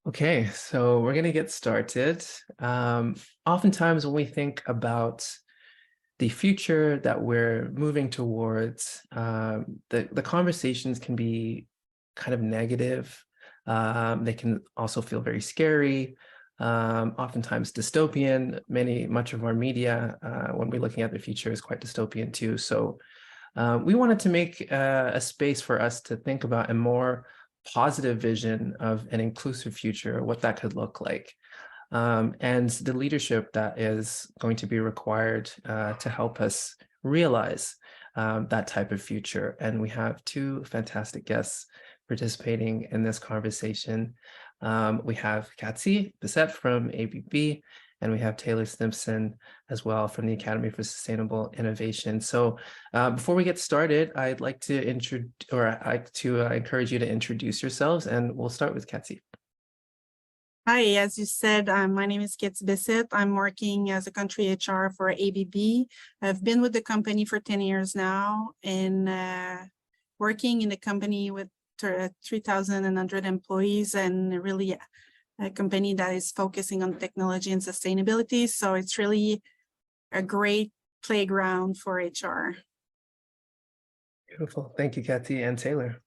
Okay, so we're going to get started. Oftentimes, when we think about the future that we're moving towards, the conversations can be kind of negative. They can also feel very scary, oftentimes dystopian. Much of our media, when we're looking at the future, is quite dystopian too. So we wanted to make a space for us to think about a more positive vision of an inclusive future, what that could look like, and the leadership that is going to be required to help us realize that type of future. And we have two fantastic guests participating in this conversation. We have Katie Bessette from ABB, and we have Taylor Stimpson as well from the Academy for Sustainable Innovation. So before we get started, I'd like to encourage you to introduce yourselves, and we'll start with Katie. Hi, as you said, my name is Katie Bessette. I'm working as a country HR for ABB. I've been with the company for 10 years now and working in the company with 3,100 employees, and really a company that is focusing on technology and sustainability. So it's really a great playground for HR. Beautiful. Thank you, Katie. And Taylor.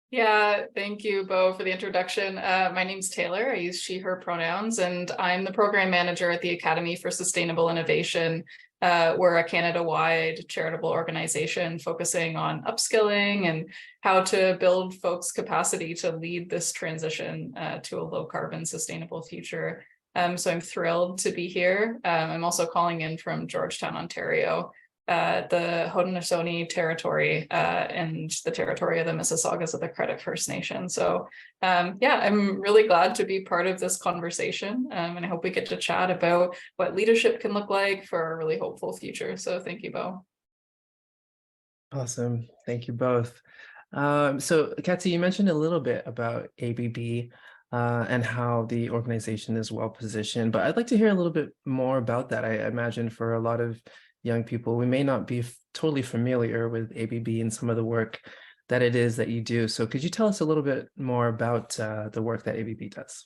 Yeah, thank you, Bo, for the introduction. My name's Taylor. I use she, her pronouns, and I'm the program manager at the Academy for Sustainable Innovation. We're a Canada-wide charitable organization focusing on upskilling and how to build folks' capacity to lead this transition to a low-carbon, sustainable future. So I'm thrilled to be here. I'm also calling in from Georgetown, Ontario, the Haudenosaunee territory and the territory of the Mississaugas of the Credit First Nation. So yeah, I'm really glad to be part of this conversation, and I hope we get to chat about what leadership can look like for a really hopeful future. So thank you, Bo. Awesome. Thank you both. So Katie, you mentioned a little bit about ABB and how the organization is well positioned, but I'd like to hear a little bit more about that. I imagine for a lot of young people, we may not be totally familiar with ABB and some of the work that it is that you do. So could you tell us a little bit more about the work that ABB does?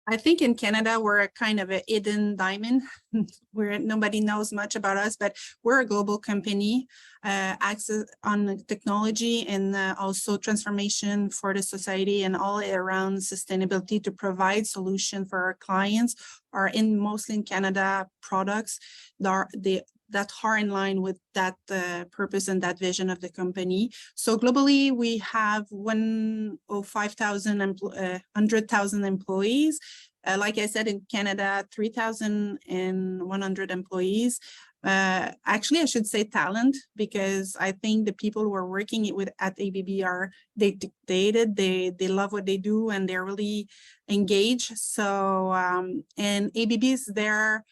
I think in Canada, we're a kind of a hidden diamond where nobody knows much about us, but we're a global company, access on technology and also transformation for the society and all around sustainability to provide solution for our clients, or mostly in Canada products that are in line with that purpose and that vision of the company. So globally, we have 100,000 employees. Like I said, in Canada, 3,100 employees. Actually, I should say talent, because I think the people who are working with at ABB are dedicated, they love what they do, and they're really engaged. So, and ABB is there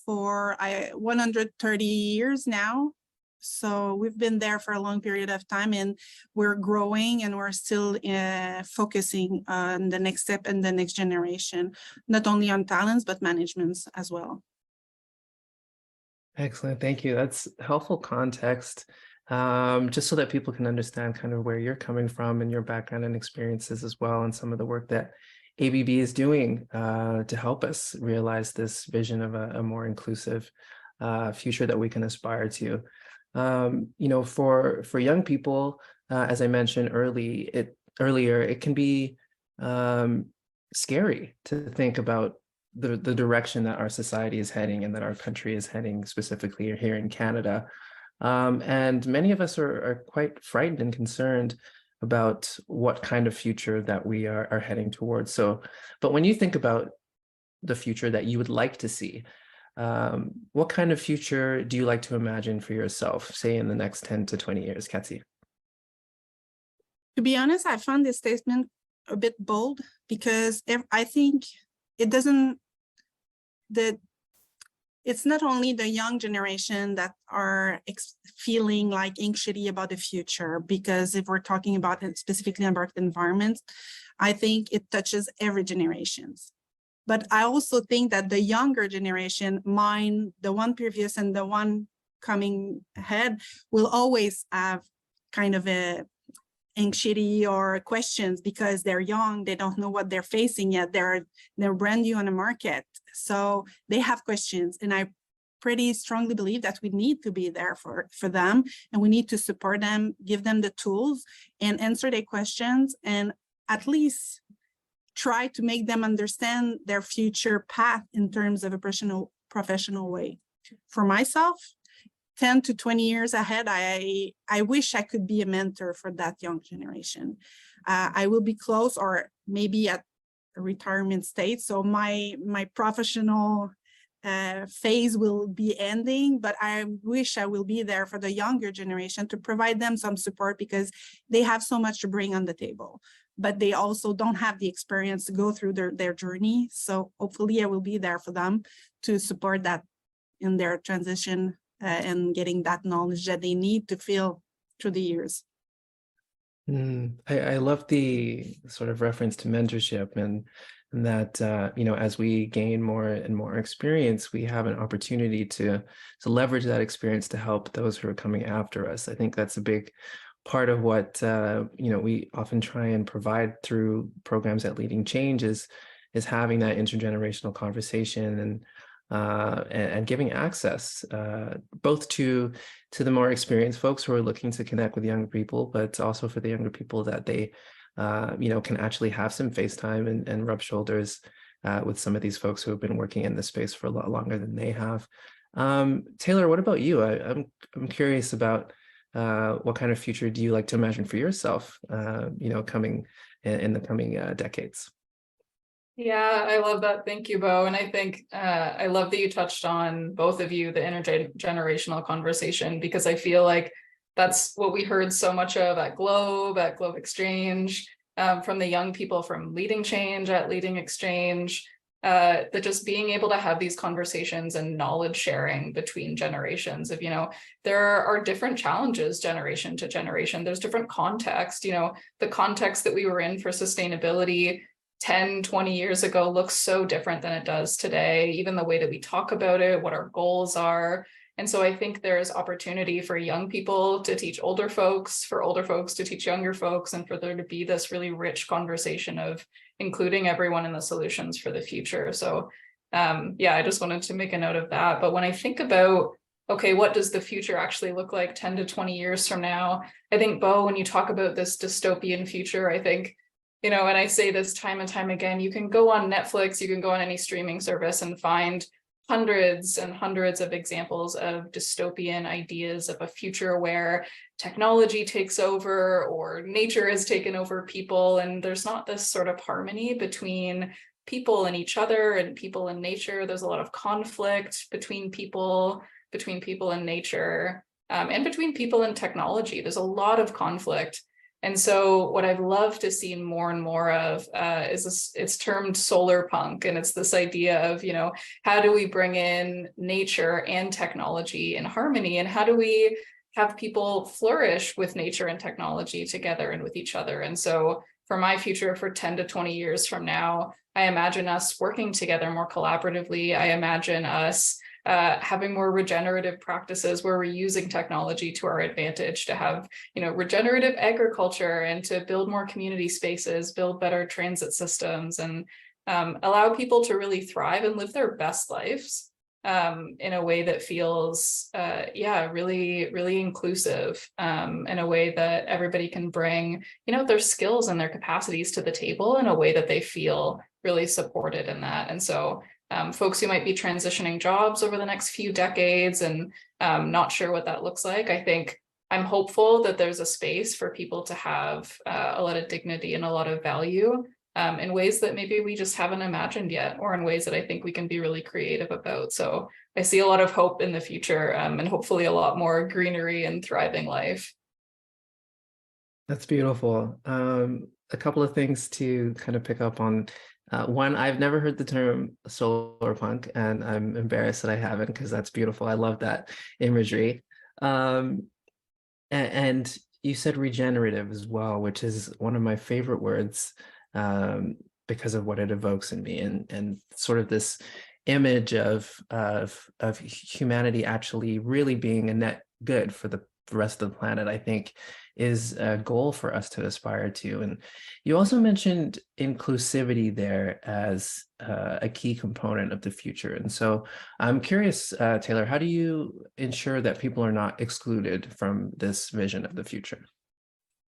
for 130 years now. So we've been there for a long period of time, and we're growing, and we're still focusing on the next step and the next generation, not only on talents, but managements as well. Excellent. Thank you. That's helpful context, just so that people can understand kind of where you're coming from and your background and experiences as well, and some of the work that ABB is doing to help us realize this vision of a more inclusive future that we can aspire to. You know, for young people, as I mentioned earlier, it can be scary to think about the direction that our society is heading and that our country is heading, specifically here in Canada. And many of us are quite frightened and concerned about what kind of future that we are heading towards. So, but when you think about the future that you would like to see, what kind of future do you like to imagine for yourself, say in the next 10 to 20 years, Katie? To be honest, I found this statement a bit bold, because I think it's not only the young generation that are feeling like anxiety about the future, because if we're talking about it specifically about environment, I think it touches every generation. But I also think that the younger generation, mine, the one previous and the one coming ahead, will always have kind of a anxiety or questions because they're young, they don't know what they're facing yet, they're brand new on the market, so they have questions. And I pretty strongly believe that we need to be there for them, and we need to support them, give them the tools and answer their questions, and at least try to make them understand their future path in terms of a professional way. For myself, 10 to 20 years ahead, I wish I could be a mentor for that young generation. I will be close, or maybe at a retirement state, so my professional phase will be ending, but I wish I will be there for the younger generation to provide them some support, because they have so much to bring on the table, but they also don't have the experience to go through their journey. So hopefully I will be there for them to support that in their transition and getting that knowledge that they need to feel through the years. I love the sort of reference to mentorship, and that as we gain more and more experience, we have an opportunity to leverage that experience to help those who are coming after us. I think that's a big part of what we often try and provide through programs at Leading Change is having that intergenerational conversation and giving access both to the more experienced folks who are looking to connect with younger people, but also for the younger people that they can actually have some face time and rub shoulders with some of these folks who have been working in this space for a lot longer than they have. Taylor, what about you? I'm curious about what kind of future do you like to imagine for yourself, coming in the coming decades? Yeah, I love that. Thank you, Bo. And I think I love that you touched on, both of you, the intergenerational conversation, because I feel like that's what we heard so much of at Globe Exchange, from the young people from Leading Change at Leading Exchange, that just being able to have these conversations and knowledge sharing between generations of, there are different challenges generation to generation. There's different context, the context that we were in for sustainability 10, 20 years ago looks so different than it does today, even the way that we talk about it, what our goals are. And so I think there's opportunity for young people to teach older folks, for older folks to teach younger folks, and for there to be this really rich conversation of including everyone in the solutions for the future. So I just wanted to make a note of that. But when I think about, okay, what does the future actually look like 10 to 20 years from now? I think, Bo, when you talk about this dystopian future, I think, and I say this time and time again, you can go on Netflix, you can go on any streaming service and find hundreds and hundreds of examples of dystopian ideas of a future where technology takes over or nature has taken over people. And there's not this sort of harmony between people and each other and people and nature. There's a lot of conflict between people and nature, and between people and technology. There's a lot of conflict. And so what I've loved to see more and more of is this, it's termed solar punk. And it's this idea of, how do we bring in nature and technology in harmony? And how do we have people flourish with nature and technology together and with each other? And so for my future, for 10 to 20 years from now, I imagine us working together more collaboratively. I imagine us having more regenerative practices where we're using technology to our advantage to have, regenerative agriculture and to build more community spaces, build better transit systems, and allow people to really thrive and live their best lives in a way that feels, really, really inclusive, in a way that everybody can bring, their skills and their capacities to the table in a way that they feel really supported in that. And so folks who might be transitioning jobs over the next few decades and not sure what that looks like, I think I'm hopeful that there's a space for people to have a lot of dignity and a lot of value in ways that maybe we just haven't imagined yet, or in ways that I think we can be really creative about. So I see a lot of hope in the future, and hopefully a lot more greenery and thriving life. That's beautiful. A couple of things to kind of pick up on. One, I've never heard the term solar punk, and I'm embarrassed that I haven't, because that's beautiful. I love that imagery. And you said regenerative as well, which is one of my favorite words because of what it evokes in me, and sort of this image of humanity actually really being a net good for the rest of the planet, I think is a goal for us to aspire to. And you also mentioned inclusivity there as a key component of the future. And so I'm curious, Taylor, how do you ensure that people are not excluded from this vision of the future?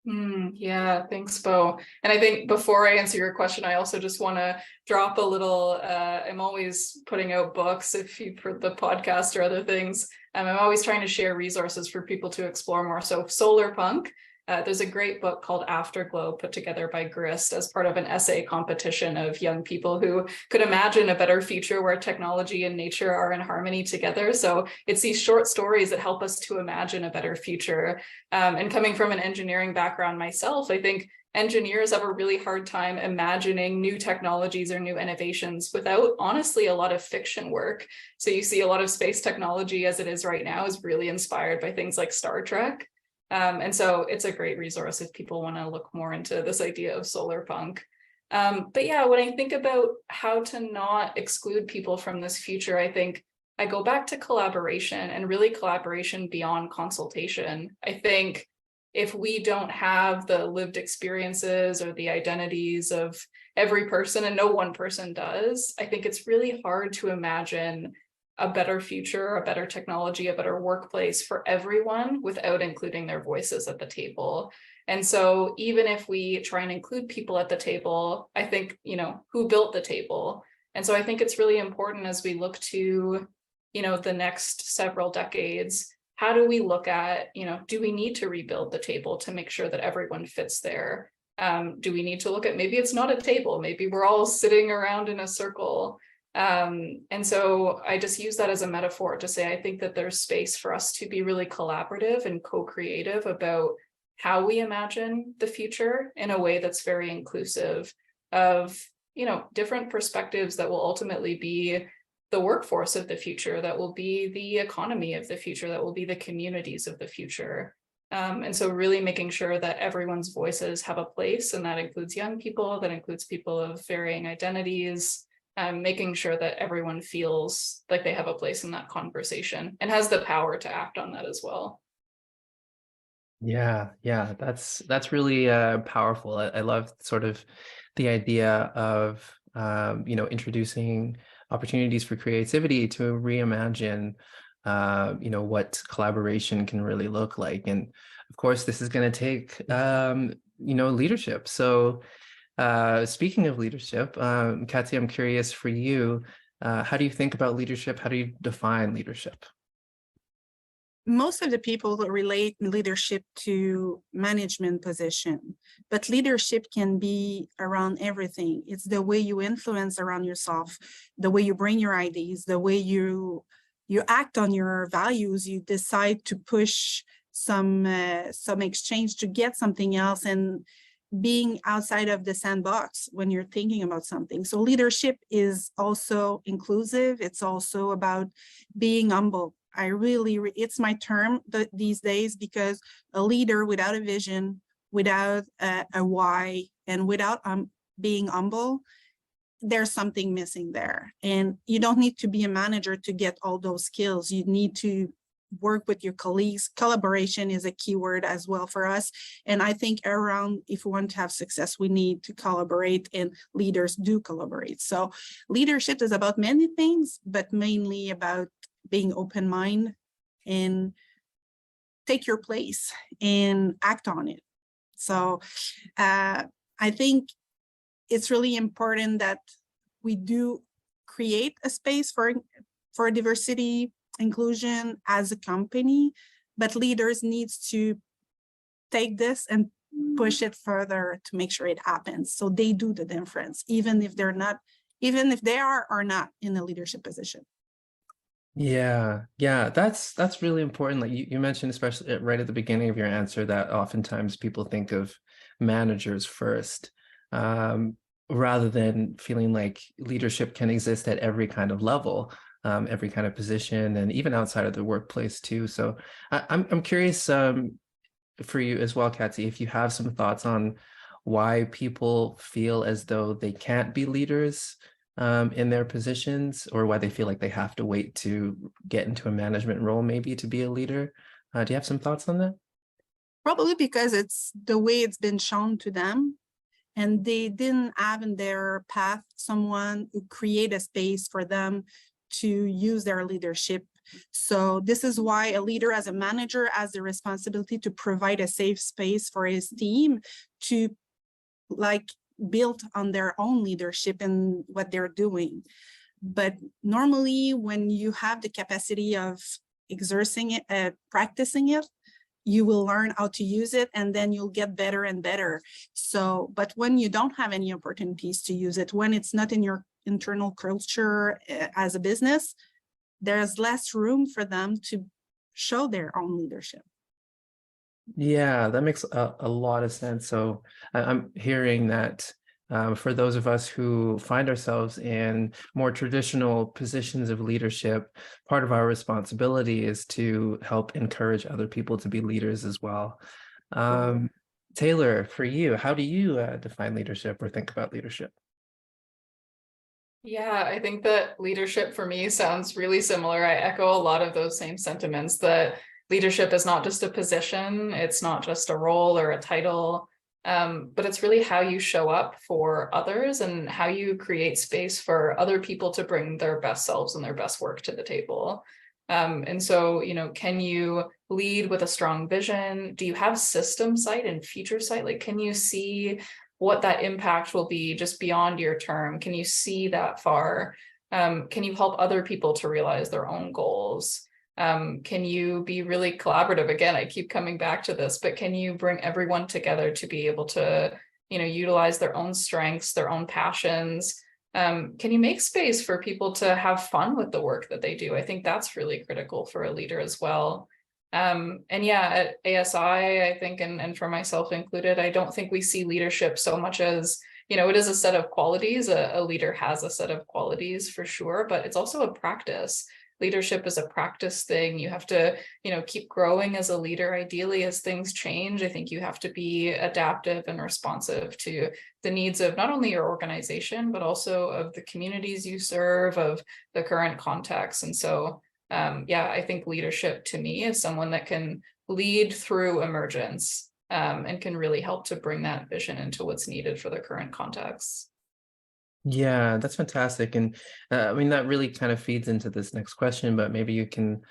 Yeah, thanks, Bo. And I think before I answer your question, I also just want to drop a little, I'm always putting out books if you've heard the podcast or other things. I'm always trying to share resources for people to explore more. So Solar Punk, there's a great book called Afterglow put together by Grist as part of an essay competition of young people who could imagine a better future where technology and nature are in harmony together. So it's these short stories that help us to imagine a better future. And coming from an engineering background myself, I think engineers have a really hard time imagining new technologies or new innovations without, honestly, a lot of fiction work. So you see a lot of space technology as it is right now is really inspired by things like Star Trek. And so it's a great resource if people want to look more into this idea of solar punk. But yeah, when I think about how to not exclude people from this future, I think I go back to collaboration and really collaboration beyond consultation. I think if we don't have the lived experiences or the identities of every person, and no one person does, I think it's really hard to imagine a better future, a better technology, a better workplace for everyone without including their voices at the table. And so even if we try and include people at the table, I think, who built the table? And so I think it's really important as we look to, the next several decades, how do we look at, do we need to rebuild the table to make sure that everyone fits there? Do we need to look at, maybe it's not a table, maybe we're all sitting around in a circle. And so I just use that as a metaphor to say, I think that there's space for us to be really collaborative and co-creative about how we imagine the future in a way that's very inclusive of, different perspectives that will ultimately be the workforce of the future, that will be the economy of the future, that will be the communities of the future. And so really making sure that everyone's voices have a place, and that includes young people, that includes people of varying identities, making sure that everyone feels like they have a place in that conversation and has the power to act on that as well. Yeah, that's really powerful. I love sort of the idea of introducing opportunities for creativity to reimagine what collaboration can really look like. And of course, this is going to take leadership. So speaking of leadership, Katia, I'm curious for you, how do you think about leadership? How do you define leadership? Most of the people relate leadership to management position, but leadership can be around everything. It's the way you influence around yourself, the way you bring your ideas, the way you act on your values, you decide to push some exchange to get something else, and being outside of the sandbox when you're thinking about something. So leadership is also inclusive. It's also about being humble. It's my term these days, because a leader without a vision, without a why, and without being humble, there's something missing there. And you don't need to be a manager to get all those skills. You need to work with your colleagues. Collaboration is a key word as well for us. And I think if we want to have success, we need to collaborate, and leaders do collaborate. So leadership is about many things, but mainly about being open-minded and take your place and act on it. So I think it's really important that we do create a space for diversity, inclusion as a company, but leaders needs to take this and push it further to make sure it happens. So they do the difference, even if they are or not in a leadership position. Yeah, that's really important. Like you mentioned, especially right at the beginning of your answer, that oftentimes people think of managers first, rather than feeling like leadership can exist at every kind of level, every kind of position, and even outside of the workplace too. So I'm curious for you as well, Kathy, if you have some thoughts on why people feel as though they can't be leaders in their positions, or why they feel like they have to wait to get into a management role maybe to be a leader. Do you have some thoughts on that? Probably because it's the way it's been shown to them, and they didn't have in their path someone who create a space for them to use their leadership. So this is why a leader as a manager has the responsibility to provide a safe space for his team to like build on their own leadership and what they're doing. But normally when you have the capacity of exerting it, practicing it, you will learn how to use it, and then you'll get better and better. So, but when you don't have any opportunities to use it, when it's not in your internal culture as a business, there's less room for them to show their own leadership. Yeah, that makes a lot of sense. So I'm hearing that for those of us who find ourselves in more traditional positions of leadership, part of our responsibility is to help encourage other people to be leaders as well. Taylor, for you, how do you define leadership or think about leadership? Yeah, I think that leadership for me sounds really similar. I echo a lot of those same sentiments, that leadership is not just a position, it's not just a role or a title, but it's really how you show up for others and how you create space for other people to bring their best selves and their best work to the table. And so, can you lead with a strong vision? Do you have system sight and future sight? Like, can you see what that impact will be just beyond your term? Can you see that far? Can you help other people to realize their own goals? Can you be really collaborative? Again, I keep coming back to this, but can you bring everyone together to be able to, utilize their own strengths, their own passions? Can you make space for people to have fun with the work that they do? I think that's really critical for a leader as well. And yeah, at ASI, I think, and for myself included, I don't think we see leadership so much as, it is a set of qualities. A leader has a set of qualities for sure, but it's also a practice. Leadership is a practice thing. You have to, keep growing as a leader. Ideally, as things change, I think you have to be adaptive and responsive to the needs of not only your organization, but also of the communities you serve, of the current context. And so, yeah, I think leadership to me is someone that can lead through emergence, and can really help to bring that vision into what's needed for the current context. Yeah, that's fantastic. And I mean, that really kind of feeds into this next question, but maybe you can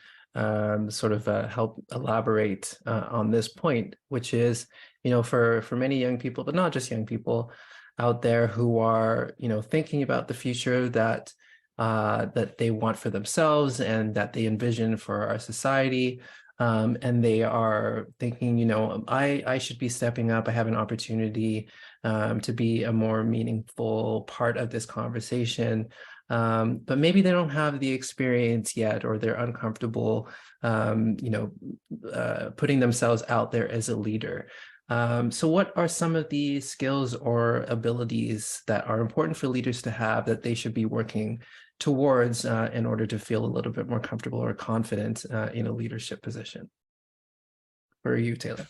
sort of help elaborate on this point, which is, for many young people, but not just young people out there who are, thinking about the future that that they want for themselves and that they envision for our society. And they are thinking, I should be stepping up. I have an opportunity to be a more meaningful part of this conversation. But maybe they don't have the experience yet, or they're uncomfortable, putting themselves out there as a leader. So what are some of the skills or abilities that are important for leaders to have that they should be working towards in order to feel a little bit more comfortable or confident in a leadership position? For you, Taylor.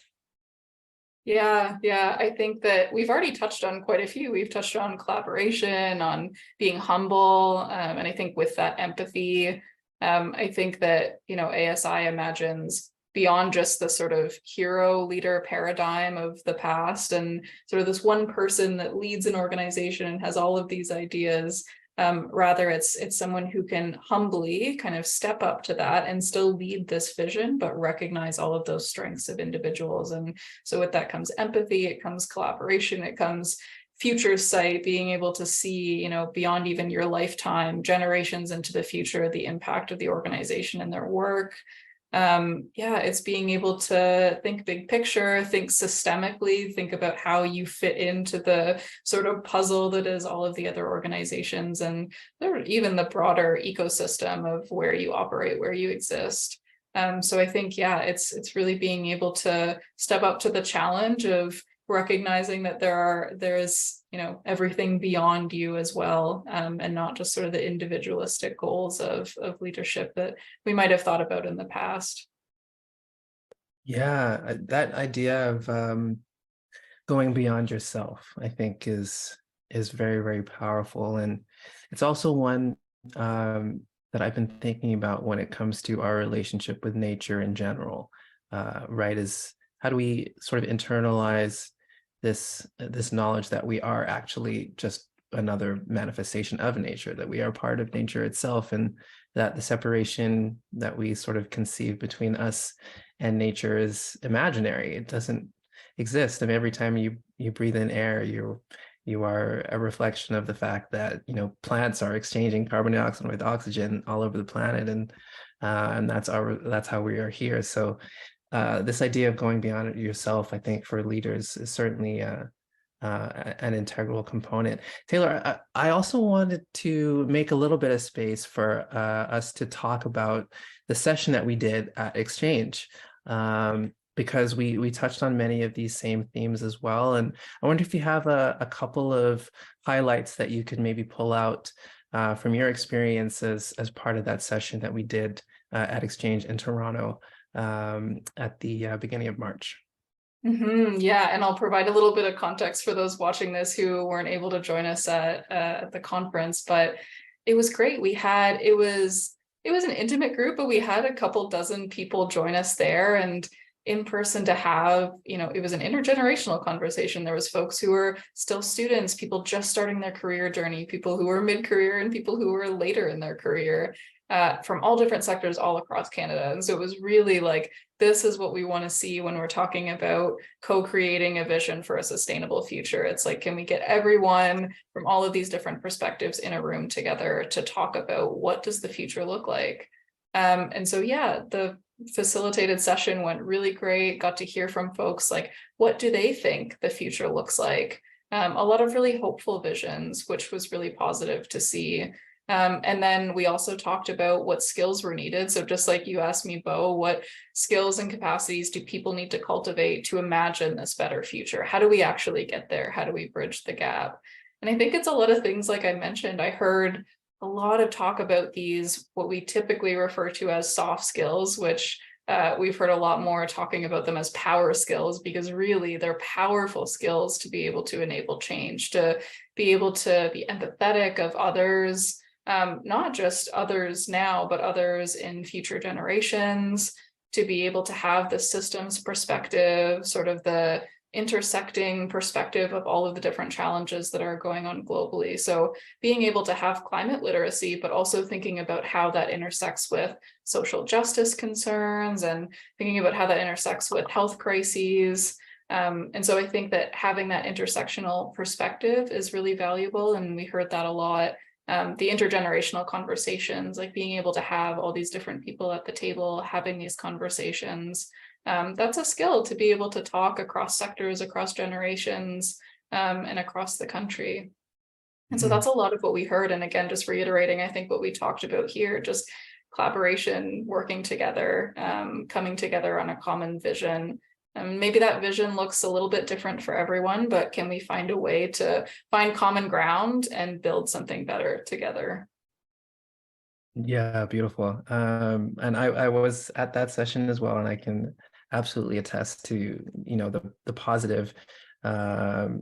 Yeah, I think that we've already touched on quite a few. We've touched on collaboration, on being humble, and I think with that empathy, I think that, ASI imagines beyond just the sort of hero leader paradigm of the past and sort of this one person that leads an organization and has all of these ideas. Rather, it's someone who can humbly kind of step up to that and still lead this vision, but recognize all of those strengths of individuals. And so with that comes empathy, it comes collaboration, it comes future sight, being able to see, beyond even your lifetime, generations into the future, the impact of the organization and their work. Yeah, it's being able to think big picture, think systemically, think about how you fit into the sort of puzzle that is all of the other organizations and even the broader ecosystem of where you operate, where you exist. So I think, yeah, it's really being able to step up to the challenge of recognizing that there is everything beyond you as well, and not just sort of the individualistic goals of leadership that we might have thought about in the past. Yeah, that idea of going beyond yourself, I think is very, very powerful. And it's also one that I've been thinking about when it comes to our relationship with nature in general, right? Is how do we sort of internalize this knowledge that we are actually just another manifestation of nature, that we are part of nature itself, and that the separation that we sort of conceive between us and nature is imaginary. It doesn't exist. I mean, every time you breathe in air, you are a reflection of the fact that, you know, plants are exchanging carbon dioxide with oxygen all over the planet, and that's how we are here. So this idea of going beyond it yourself, I think, for leaders is certainly an integral component. Taylor, I also wanted to make a little bit of space for us to talk about the session that we did at Exchange, because we touched on many of these same themes as well. And I wonder if you have a couple of highlights that you could maybe pull out from your experiences as part of that session that we did at Exchange in Toronto at the beginning of March. Yeah, and I'll provide a little bit of context for those watching this who weren't able to join us at the conference, but it was great. It was an intimate group, but we had a couple dozen people join us there, and in person to have, you know, it was an intergenerational conversation. There was folks who were still students, people just starting their career journey, people who were mid-career, and people who were later in their career, from all different sectors all across Canada. And so it was really like, this is what we want to see when we're talking about co-creating a vision for a sustainable future. It's like, can we get everyone from all of these different perspectives in a room together to talk about what does the future look like? And so, yeah, the facilitated session went really great. Got to hear from folks like, what do they think the future looks like? A lot of really hopeful visions, which was really positive to see. And then we also talked about what skills were needed. So just like you asked me, Bo, what skills and capacities do people need to cultivate to imagine this better future? How do we actually get there? How do we bridge the gap? And I think it's a lot of things, like I mentioned. I heard a lot of talk about these, what we typically refer to as soft skills, which we've heard a lot more talking about them as power skills, because really they're powerful skills to be able to enable change, to be able to be empathetic of others, not just others now, but others in future generations, to be able to have the systems perspective, sort of the intersecting perspective of all of the different challenges that are going on globally. So being able to have climate literacy, but also thinking about how that intersects with social justice concerns, and thinking about how that intersects with health crises. And so I think that having that intersectional perspective is really valuable. And we heard that a lot. The intergenerational conversations, like being able to have all these different people at the table having these conversations, that's a skill, to be able to talk across sectors, across generations, and across the country. And so that's a lot of what we heard. And again, just reiterating, I think what we talked about here, just collaboration, working together, coming together on a common vision. And maybe that vision looks a little bit different for everyone, but can we find a way to find common ground and build something better together? Yeah, beautiful. And I was at that session as well, and I can absolutely attest to, you know, the positive, the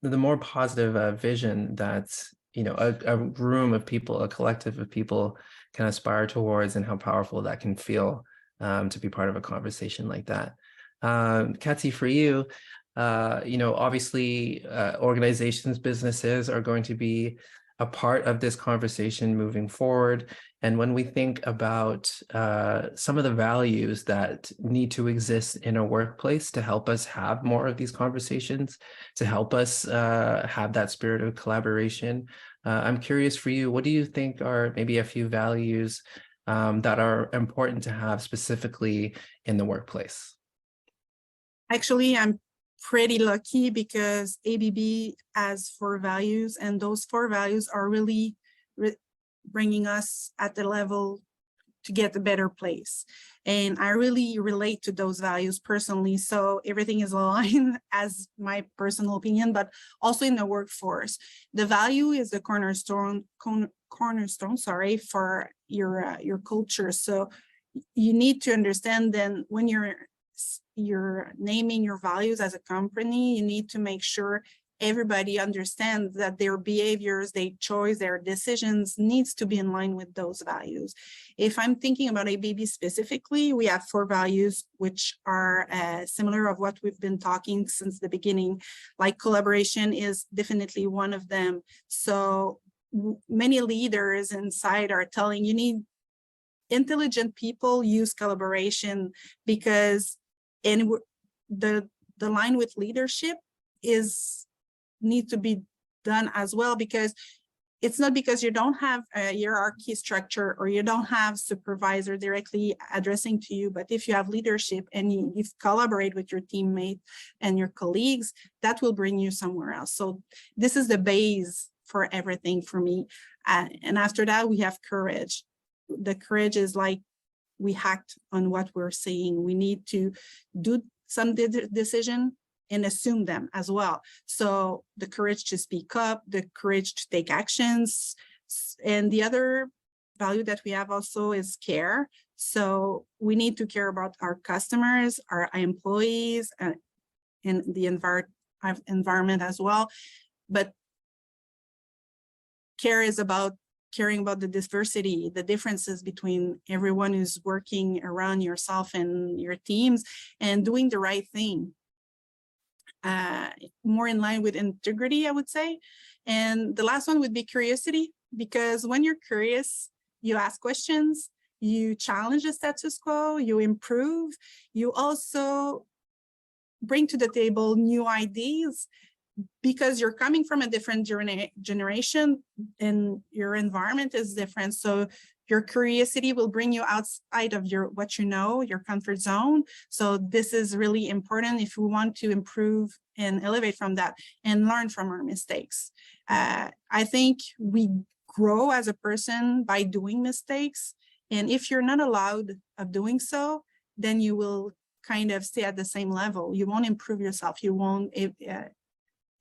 more positive vision that, you know, a room of people, a collective of people can aspire towards, and how powerful that can feel to be part of a conversation like that. Katsi, for you, you know, obviously organizations, businesses are going to be a part of this conversation moving forward. And when we think about some of the values that need to exist in a workplace to help us have more of these conversations, to help us have that spirit of collaboration, I'm curious for you, what do you think are maybe a few values that are important to have specifically in the workplace? Actually, I'm pretty lucky because ABB has 4 values, and those 4 values are really bringing us at the level to get a better place. And I really relate to those values personally. So everything is aligned as my personal opinion, but also in the workforce. The value is the cornerstone, sorry, for your culture. So you need to understand then when you're naming your values as a company, you need to make sure everybody understands that their behaviors, their choice, their decisions needs to be in line with those values. If I'm thinking about ABB specifically, we have 4 values, which are similar of what we've been talking since the beginning. Like collaboration is definitely one of them. So many leaders inside are telling you need intelligent people use collaboration, because the line with leadership need to be done as well, because it's not because you don't have a hierarchy structure or you don't have supervisor directly addressing to you, but if you have leadership and you collaborate with your teammate and your colleagues, that will bring you somewhere else. So this is the base for everything for me. And after that, we have courage. The courage is like we act on what we're saying. We need to do some decision and assume them as well. So the courage to speak up, the courage to take actions. And the other value that we have also is care. So we need to care about our customers, our employees, and the environment as well. But care is about caring about the diversity, the differences between everyone who's working around yourself and your teams, and doing the right thing. More in line with integrity, I would say. And the last one would be curiosity, because when you're curious, you ask questions, you challenge the status quo, you improve, you also bring to the table new ideas, because you're coming from a different generation and your environment is different. So your curiosity will bring you outside of what you know, your comfort zone. So this is really important if we want to improve and elevate from that and learn from our mistakes. I think we grow as a person by doing mistakes. And if you're not allowed of doing so, then you will kind of stay at the same level. You won't improve yourself. You won't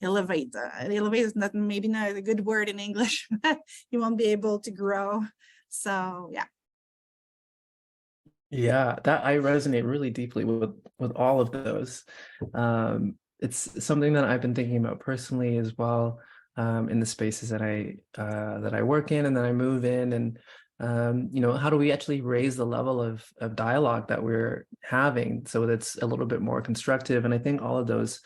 elevate. Elevate is maybe not a good word in English, but you won't be able to grow. So yeah. Yeah, that I resonate really deeply with all of those. It's something that I've been thinking about personally as well, in the spaces that I work in and that I move in, and how do we actually raise the level of dialogue that we're having so that's a little bit more constructive? And I think all of those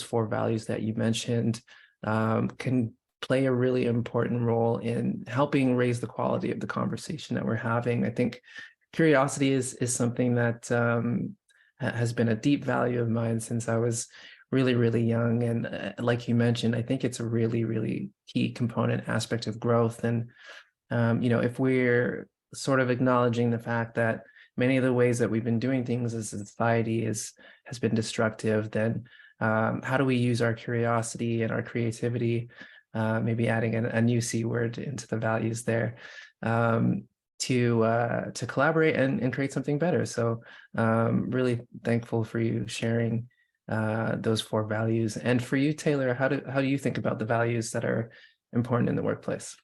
4 values that you mentioned can play a really important role in helping raise the quality of the conversation that we're having. I think curiosity is something that has been a deep value of mine since I was really, really young. And like you mentioned, I think it's a really, really key component aspect of growth. And, if we're sort of acknowledging the fact that many of the ways that we've been doing things as a society has been destructive, then how do we use our curiosity and our creativity, maybe adding a new C word into the values there, to collaborate and create something better. So really thankful for you sharing those 4 values. And for you, Taylor, how do you think about the values that are important in the workplace?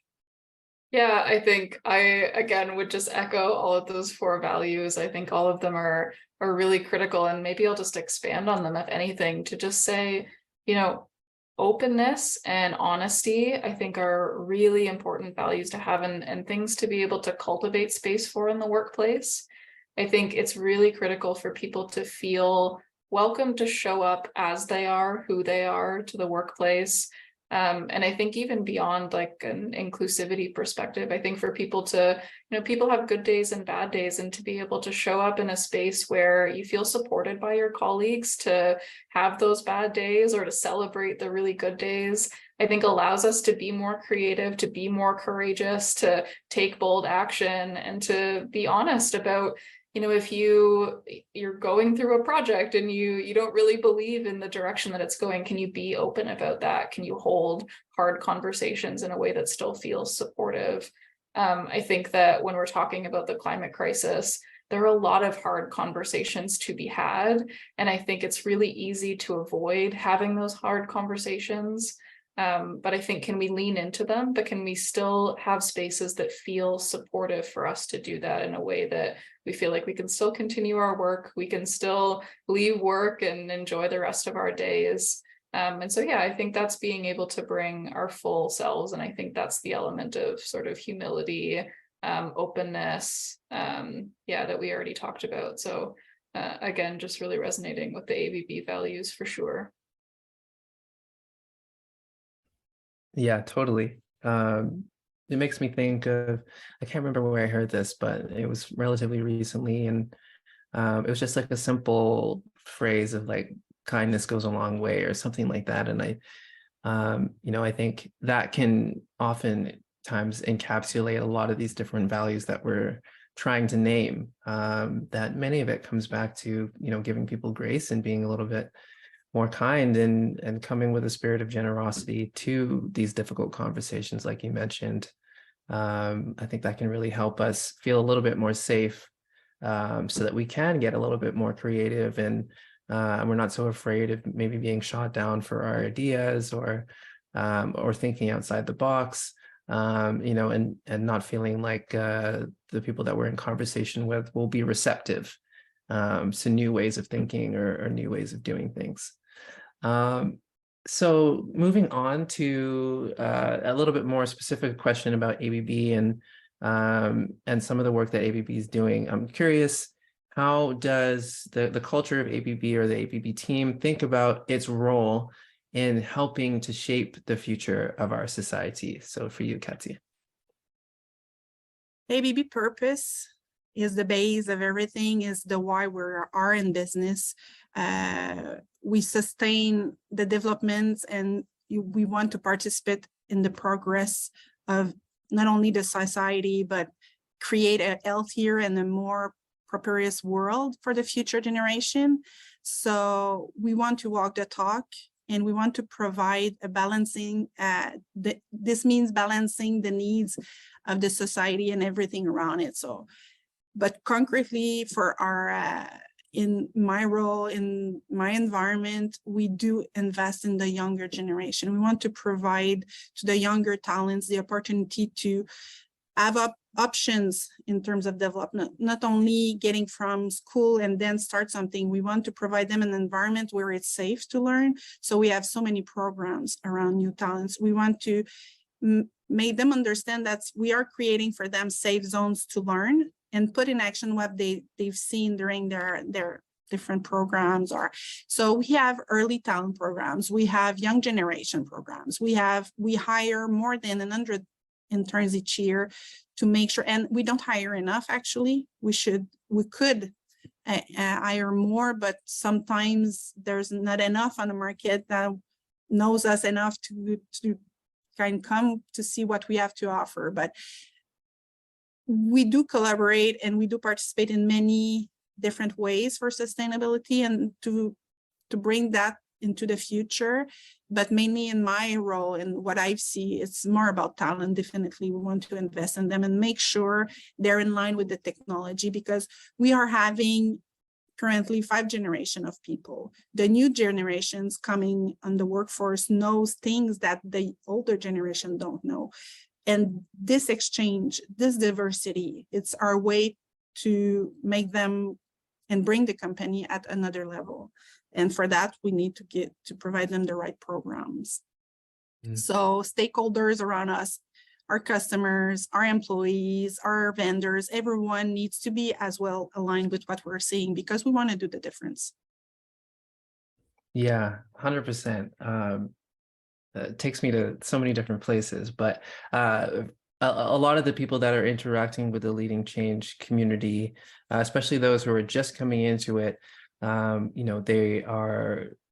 Yeah, I think I, again, would just echo all of those 4 values. I think all of them are really critical, and maybe I'll just expand on them, if anything, to just say, openness and honesty, I think, are really important values to have, and things to be able to cultivate space for in the workplace. I think it's really critical for people to feel welcome to show up as they are, who they are, to the workplace. And I think even beyond like an inclusivity perspective, I think for people to, people have good days and bad days, and to be able to show up in a space where you feel supported by your colleagues to have those bad days or to celebrate the really good days, I think allows us to be more creative, to be more courageous, to take bold action, and to be honest about, if you're going through a project and you don't really believe in the direction that it's going, can you be open about that? Can you hold hard conversations in a way that still feels supportive? I think that when we're talking about the climate crisis, there are a lot of hard conversations to be had. And I think it's really easy to avoid having those hard conversations. But I think, can we lean into them, but can we still have spaces that feel supportive for us to do that in a way that we feel like we can still continue our work, we can still leave work and enjoy the rest of our days. And so, yeah, I think that's being able to bring our full selves. And I think that's the element of sort of humility, openness, that we already talked about. So again, just really resonating with the ABB values for sure. Yeah, totally. It makes me think of, I can't remember where I heard this, but it was relatively recently, and it was just like a simple phrase of like kindness goes a long way or something like that. And I think that can oftentimes encapsulate a lot of these different values that we're trying to name. That many of it comes back to, giving people grace and being a little bit more kind and coming with a spirit of generosity to these difficult conversations, like you mentioned. I think that can really help us feel a little bit more safe, so that we can get a little bit more creative, and we're not so afraid of maybe being shot down for our ideas, or thinking outside the box, and not feeling like the people that we're in conversation with will be receptive to new ways of thinking, or new ways of doing things. So moving on to a little bit more specific question about ABB and some of the work that ABB is doing. I'm curious, how does the culture of ABB or the ABB team think about its role in helping to shape the future of our society? So for you, Katie. ABB purpose is the base of everything, is the why we are in business. We sustain the developments, and we want to participate in the progress of not only the society, but create a healthier and a more prosperous world for the future generation. So we want to walk the talk, and we want to provide a balancing, this means balancing the needs of the society and everything around it. So, but concretely for our, in my role, in my environment, we do invest in the younger generation. We want to provide to the younger talents the opportunity to have options in terms of development, not only getting from school and then start something. We want to provide them an environment where it's safe to learn. So we have so many programs around new talents. We want to make them understand that we are creating for them safe zones to learn and put in action what they've seen during their different programs. Or so we have early talent programs, we have young generation programs, we hire more than 100 interns each year to make sure, and we don't hire enough. Actually, we could hire more, but sometimes there's not enough on the market that knows us enough to kind of come to see what we have to offer. But we do collaborate and we do participate in many different ways for sustainability and to bring that into the future. But mainly in my role and what I see, it's more about talent. Definitely, we want to invest in them and make sure they're in line with the technology, because we are having currently 5 generations of people. The new generations coming on the workforce knows things that the older generation don't know. And this exchange, this diversity, it's our way to make them and bring the company at another level. And for that, we need to provide them the right programs. So stakeholders around us, our customers, our employees, our vendors, everyone needs to be as well aligned with what we're seeing, because we want to do the difference. Yeah, 100%. It takes me to so many different places, but a lot of the people that are interacting with the leading change community, especially those who are just coming into it,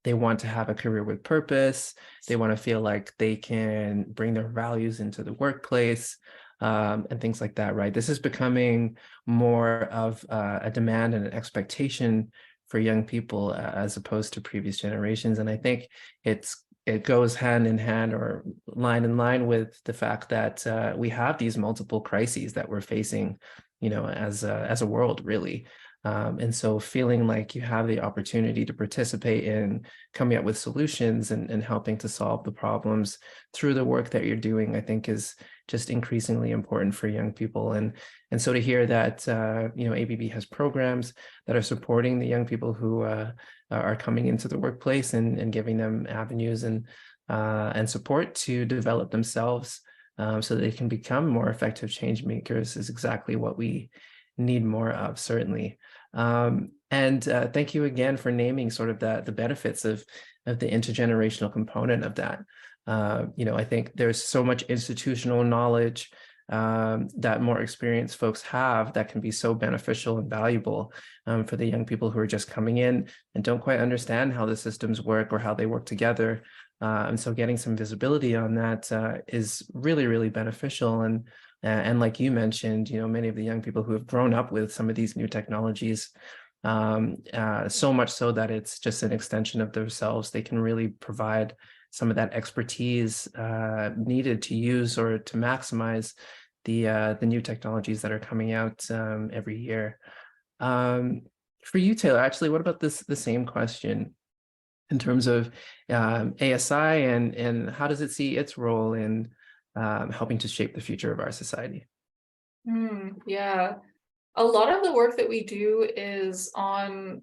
they want to have a career with purpose. They want to feel like they can bring their values into the workplace, and things like that, right? This is becoming more of a demand and an expectation for young people as opposed to previous generations. And I think it goes hand in hand, or line in line, with the fact that we have these multiple crises that we're facing, as a world, really. And so feeling like you have the opportunity to participate in coming up with solutions and helping to solve the problems through the work that you're doing, I think is just increasingly important for young people. And so to hear that, ABB has programs that are supporting the young people who are coming into the workplace and giving them avenues and support to develop themselves so that they can become more effective change makers is exactly what we need more of, certainly. And thank you again for naming sort of the benefits of the intergenerational component of that. I think there's so much institutional knowledge that more experienced folks have that can be so beneficial and valuable for the young people who are just coming in and don't quite understand how the systems work or how they work together. And so getting some visibility on that is really, really beneficial. And like you mentioned, many of the young people who have grown up with some of these new technologies, so much so that it's just an extension of themselves. They can really provide some of that expertise needed to use or to maximize the new technologies that are coming out every year. For you, Taylor, actually, what about the same question in terms of ASI and how does it see its role in helping to shape the future of our society? Yeah. A lot of the work that we do is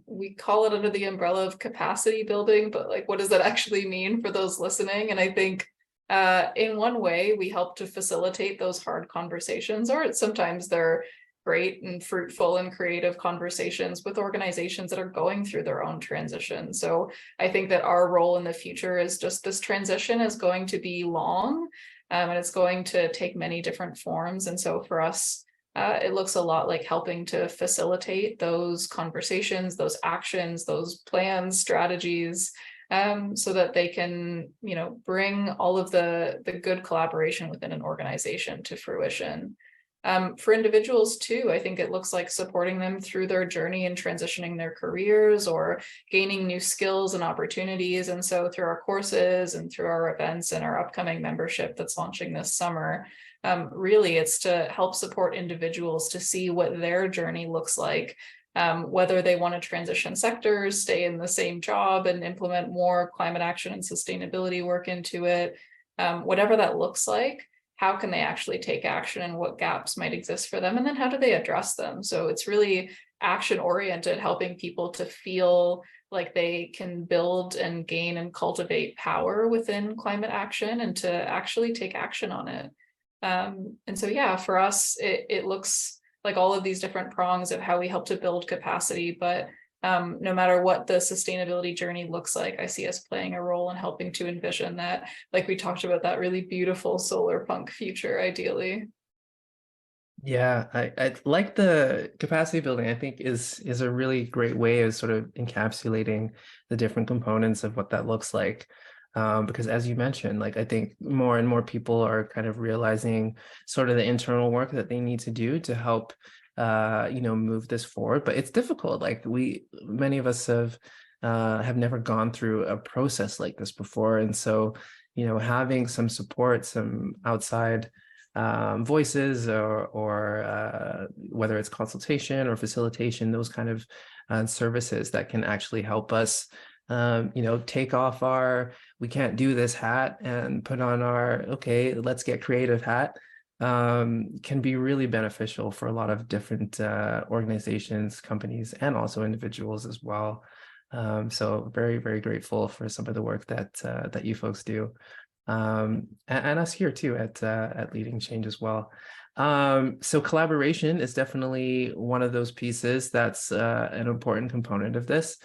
we call it under the umbrella of capacity building, but like, what does that actually mean for those listening? And I think in one way, we help to facilitate those hard conversations, or sometimes they're great and fruitful and creative conversations with organizations that are going through their own transition. So I think that our role in the future is just this transition is going to be long and it's going to take many different forms. And so for us, it looks a lot like helping to facilitate those conversations, those actions, those plans, strategies, so that they can, bring all of the good collaboration within an organization to fruition. For individuals too, I think it looks like supporting them through their journey and transitioning their careers or gaining new skills and opportunities. And so through our courses and through our events and our upcoming membership that's launching this summer, really it's to help support individuals to see what their journey looks like, whether they want to transition sectors, stay in the same job and implement more climate action and sustainability work into it, whatever that looks like. How can they actually take action and what gaps might exist for them? And then how do they address them? So it's really action oriented, helping people to feel like they can build and gain and cultivate power within climate action and to actually take action on it. And so, yeah, for us, it looks like all of these different prongs of how we help to build capacity, but no matter what the sustainability journey looks like, I see us playing a role in helping to envision that, like we talked about, that really beautiful solar punk future, ideally. Yeah, I like the capacity building. I think is a really great way of sort of encapsulating the different components of what that looks like. Because as you mentioned, like I think more and more people are kind of realizing sort of the internal work that they need to do to help move this forward, but it's difficult. Like many of us have never gone through a process like this before. And so, having some support, some outside voices or whether it's consultation or facilitation, those kind of services that can actually help us, take off our, we can't do this hat and put on our, okay, let's get creative hat. Can be really beneficial for a lot of different organizations, companies, and also individuals as well. So very, very grateful for some of the work that you folks do, and us here too at Leading Change as well. So collaboration is definitely one of those pieces that's an important component of this.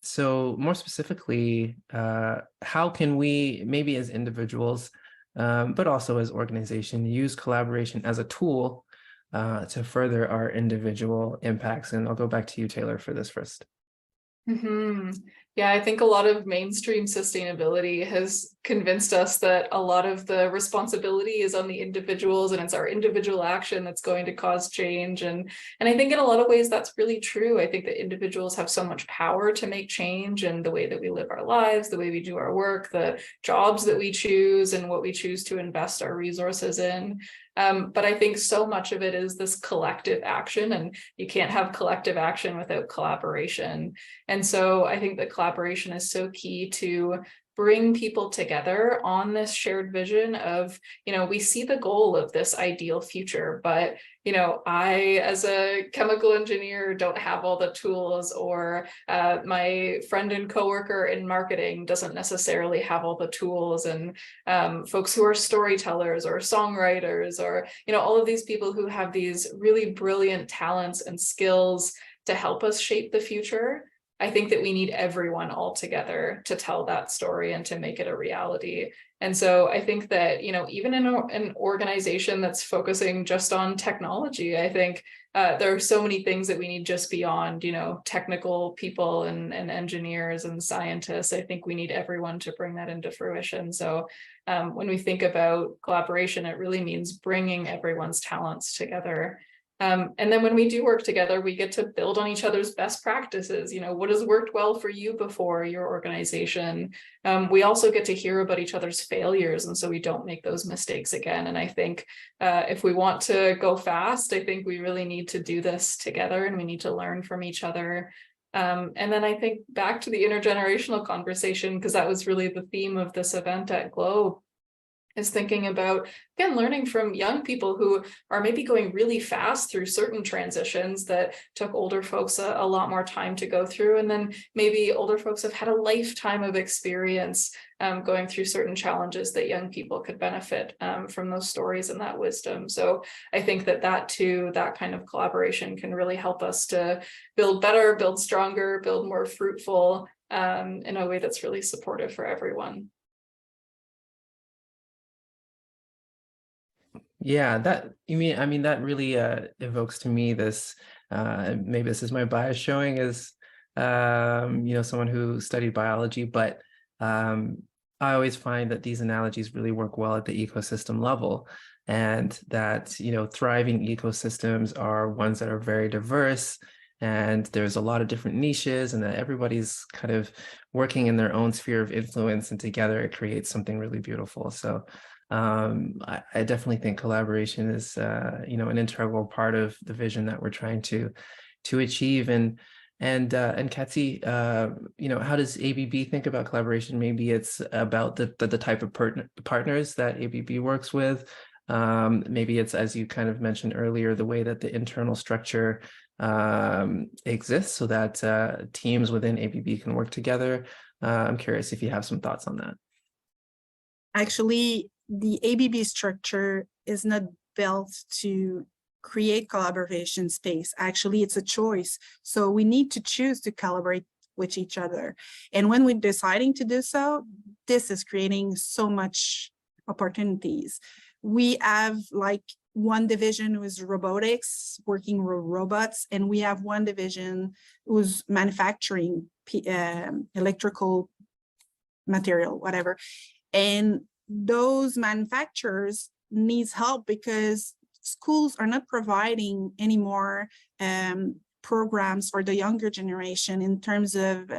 So more specifically, how can we, maybe as individuals, but also as organization, use collaboration as a tool to further our individual impacts? And I'll go back to you, Taylor, for this first. Yeah, I think a lot of mainstream sustainability has convinced us that a lot of the responsibility is on the individuals and it's our individual action that's going to cause change. And I think in a lot of ways that's really true. I think that individuals have so much power to make change in the way that we live our lives, the way we do our work, the jobs that we choose and what we choose to invest our resources in. But I think so much of it is this collective action, and you can't have collective action without collaboration. And so I think that collaboration is so key to bring people together on this shared vision of, we see the goal of this ideal future, but I, as a chemical engineer, don't have all the tools, or my friend and coworker in marketing doesn't necessarily have all the tools, and folks who are storytellers or songwriters, or all of these people who have these really brilliant talents and skills to help us shape the future. I think that we need everyone all together to tell that story and to make it a reality. And so I think that, even in an organization that's focusing just on technology, I think there are so many things that we need just beyond, technical people and engineers and scientists. I think we need everyone to bring that into fruition. So when we think about collaboration, it really means bringing everyone's talents together. And then when we do work together, we get to build on each other's best practices. What has worked well for you before your organization? We also get to hear about each other's failures, and so we don't make those mistakes again. And I think if we want to go fast, I think we really need to do this together, and we need to learn from each other. And then I think back to the intergenerational conversation, because that was really the theme of this event at Globe, is thinking about, again, learning from young people who are maybe going really fast through certain transitions that took older folks a lot more time to go through. And then maybe older folks have had a lifetime of experience going through certain challenges that young people could benefit from those stories and that wisdom. So I think that too, that kind of collaboration can really help us to build better, build stronger, build more fruitful in a way that's really supportive for everyone. Yeah, that really evokes to me this, maybe this is my bias showing as someone who studied biology, but I always find that these analogies really work well at the ecosystem level, and that thriving ecosystems are ones that are very diverse, and there's a lot of different niches, and that everybody's kind of working in their own sphere of influence, and together it creates something really beautiful. So I definitely think collaboration is an integral part of the vision that we're trying to achieve. And Katsi, how does ABB think about collaboration? Maybe it's about the type of partners that ABB works with. Maybe it's, as you kind of mentioned earlier, the way that the internal structure exists so that teams within ABB can work together. I'm curious if you have some thoughts on that. Actually, the ABB structure is not built to create collaboration space. Actually, it's a choice. So we need to choose to collaborate with each other. And when we're deciding to do so, this is creating so much opportunities. We have like one division who's robotics, working with robots, and we have one division who's manufacturing electrical material, whatever. And those manufacturers needs help because schools are not providing any more programs for the younger generation in terms of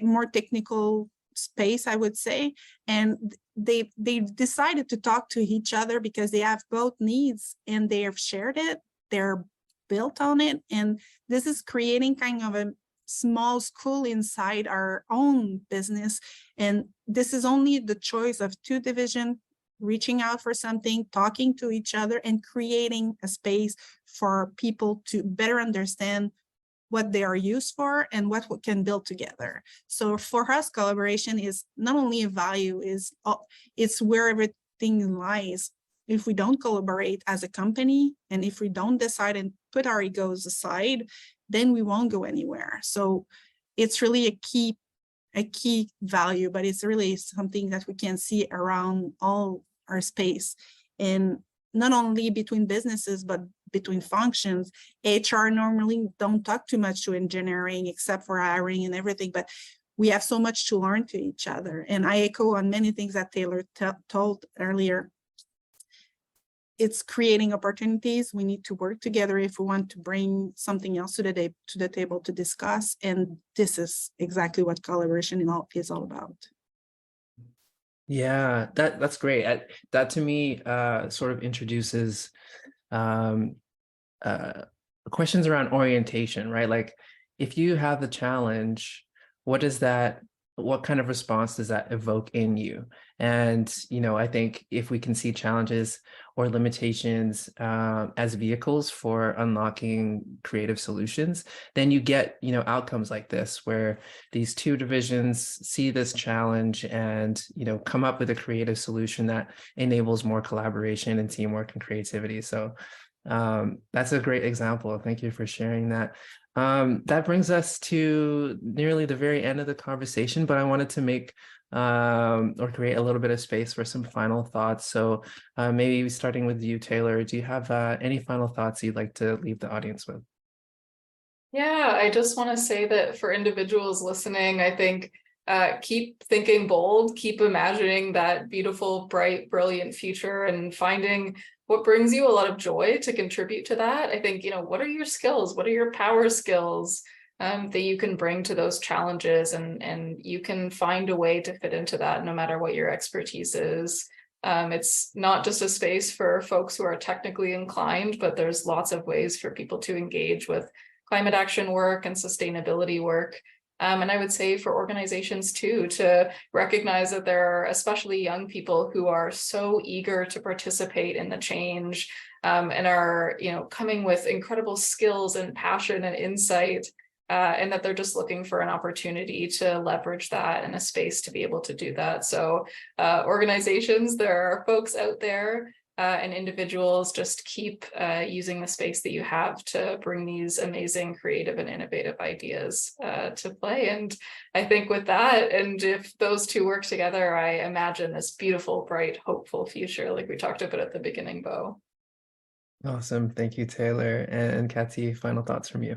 more technical space, I would say. And they decided to talk to each other because they have both needs and they have shared it. They're built on it. And this is creating kind of a small school inside our own business. And this is only the choice of two divisions reaching out for something, talking to each other, and creating a space for people to better understand what they are used for and what we can build together. So for us, collaboration is not only a value, it's where everything lies. If we don't collaborate as a company, and if we don't decide and put our egos aside, then we won't go anywhere. So it's really a key value, but it's really something that we can see around all our space. And not only between businesses, but between functions. HR normally don't talk too much to engineering except for hiring and everything, but we have so much to learn to each other. And I echo on many things that Taylor told earlier. It's creating opportunities. We need to work together if we want to bring something else to the table to discuss. And this is exactly what collaboration is all about. Yeah, that's great. That to me sort of introduces questions around orientation, right? Like if you have the challenge, what does that what kind of response does that evoke in you? And, I think if we can see challenges or limitations as vehicles for unlocking creative solutions, then you get, outcomes like this, where these two divisions see this challenge and, come up with a creative solution that enables more collaboration and teamwork and creativity. So that's a great example. Thank you for sharing that. That brings us to nearly the very end of the conversation, but I wanted to make or create a little bit of space for some final thoughts. So maybe starting with you, Taylor, do you have any final thoughts you'd like to leave the audience with? Yeah, I just want to say that for individuals listening, I think keep thinking bold, keep imagining that beautiful, bright, brilliant future and finding what brings you a lot of joy to contribute to that. I think, what are your skills? What are your power skills that you can bring to those challenges? And you can find a way to fit into that no matter what your expertise is. It's not just a space for folks who are technically inclined, but there's lots of ways for people to engage with climate action work and sustainability work. And I would say for organizations too, to recognize that there are especially young people who are so eager to participate in the change and are, coming with incredible skills and passion and insight, and that they're just looking for an opportunity to leverage that in a space to be able to do that. So organizations, there are folks out there and individuals, just keep using the space that you have to bring these amazing creative and innovative ideas to play. And I think with that, and if those two work together, I imagine this beautiful, bright, hopeful future like we talked about at the beginning, Bo. Awesome. Thank you, Taylor. And Kathy, final thoughts from you.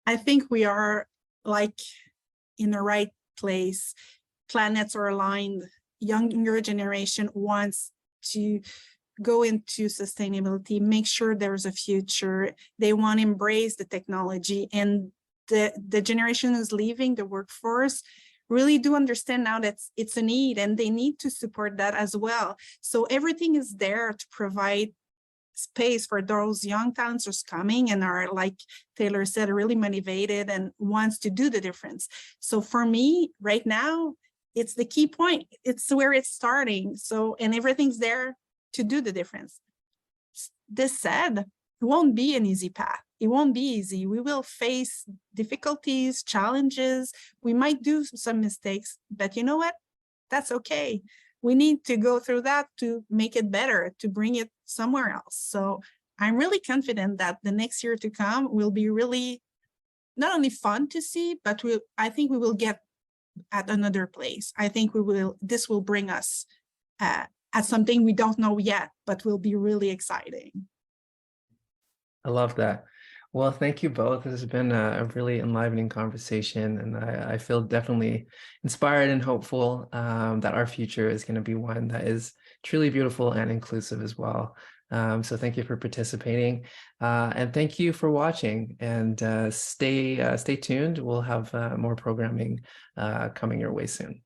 I think we are like in the right place. Planets are aligned. Younger generation wants to go into sustainability, make sure there's a future. They want to embrace the technology, and the generation who's leaving the workforce really do understand now that it's a need, and they need to support that as well. So everything is there to provide space for those young talents who's coming and are, like Taylor said, really motivated and wants to do the difference. So for me right now, it's the key point. It's where it's starting. So, and everything's there to do the difference. This said, it won't be an easy path. It won't be easy. We will face difficulties, challenges. We might do some mistakes, but you know what? That's okay. We need to go through that to make it better, to bring it somewhere else. So I'm really confident that the next year to come will be really not only fun to see, but I think we will get at another place. I think this will bring us at something we don't know yet, but will be really exciting. I love that. Well, thank you both. This has been a really enlivening conversation, and I feel definitely inspired and hopeful that our future is going to be one that is truly beautiful and inclusive as well. So thank you for participating, and thank you for watching, and stay tuned. We'll have more programming coming your way soon.